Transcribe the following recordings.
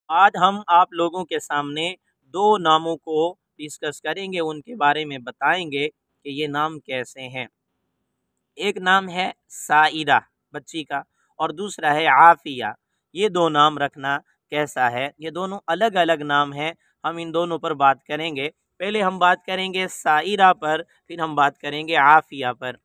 آج ہم آپ لوگوں کے سامنے دو ناموں کو ڈسکس کریں گے، ان کے بارے میں بتائیں گے کہ یہ نام کیسے ہیں۔ ایک نام ہے سائرہ بچی کا، اور دوسرا ہے عافیہ۔ یہ دو نام رکھنا کیسا ہے؟ یہ دونوں الگ الگ نام ہیں، ہم ان دونوں پر بات کریں گے۔ پہلے ہم بات کریں گے سائرہ پر، پھر ہم بات کریں گے عافیہ پر۔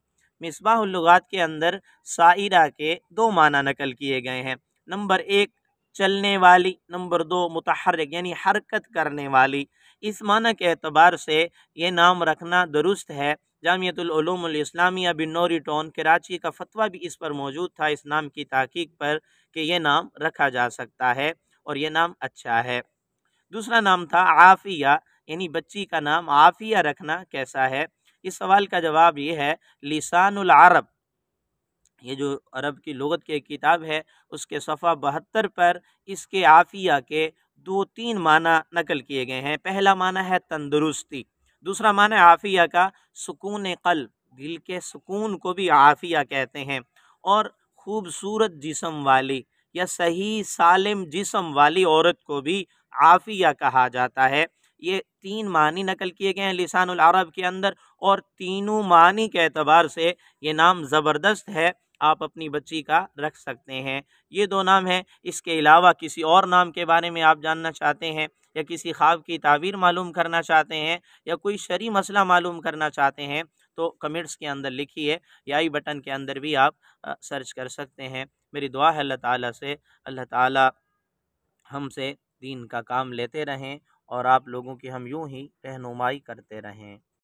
مصباح اللغات کے اندر سائرہ کے دو معنی نقل کیے گئے ہیں۔ نمبر ایک چلنے والی، نمبر دو متحرک یعنی حرکت کرنے والی۔ اس معنی کے اعتبار سے یہ نام رکھنا درست ہے۔ جامعۃ العلوم الاسلامیہ بنوری ٹون کراچی کا فتویٰ بھی اس پر موجود تھا، اس نام کی تحقیق پر، کہ یہ نام رکھا جا سکتا ہے اور یہ نام اچھا ہے۔ دوسرا نام تھا عافیہ، یعنی بچی کا نام عافیہ رکھنا کیسا ہے؟ اس سوال کا جواب یہ ہے، لسان العرب، یہ جو عرب کی لغت کی کتاب ہے، اس کے صفحہ 72 پر اس کے عافیہ کے دو تین معنی نقل کیے گئے ہیں۔ پہلا معنی ہے تندرستی، دوسرا معنی عافیہ کا سکون قلب، دل کے سکون کو بھی عافیہ کہتے ہیں، اور خوبصورت جسم والی یا صحیح سالم جسم والی عورت کو بھی عافیہ کہا جاتا ہے۔ یہ تین معنی نقل کیے گئے ہیں لسان العرب کے اندر، اور تینوں معنی کے اعتبار سے یہ نام زبردست ہے، آپ اپنی بچی کا رکھ سکتے ہیں۔ یہ دو نام ہیں۔ اس کے علاوہ کسی اور نام کے بارے میں آپ جاننا چاہتے ہیں، یا کسی خواب کی تعبیر معلوم کرنا چاہتے ہیں، یا کوئی شرعی مسئلہ معلوم کرنا چاہتے ہیں، تو کمنٹس کے اندر لکھیے، یا آئی بٹن کے اندر بھی آپ سرچ کر سکتے ہیں۔ میری دعا ہے اللہ تعالیٰ سے، اللہ تعالیٰ ہم سے دین کا کام لیتے رہیں، اور آپ لوگوں کی ہم یوں ہی رہنمائی کرتے رہیں۔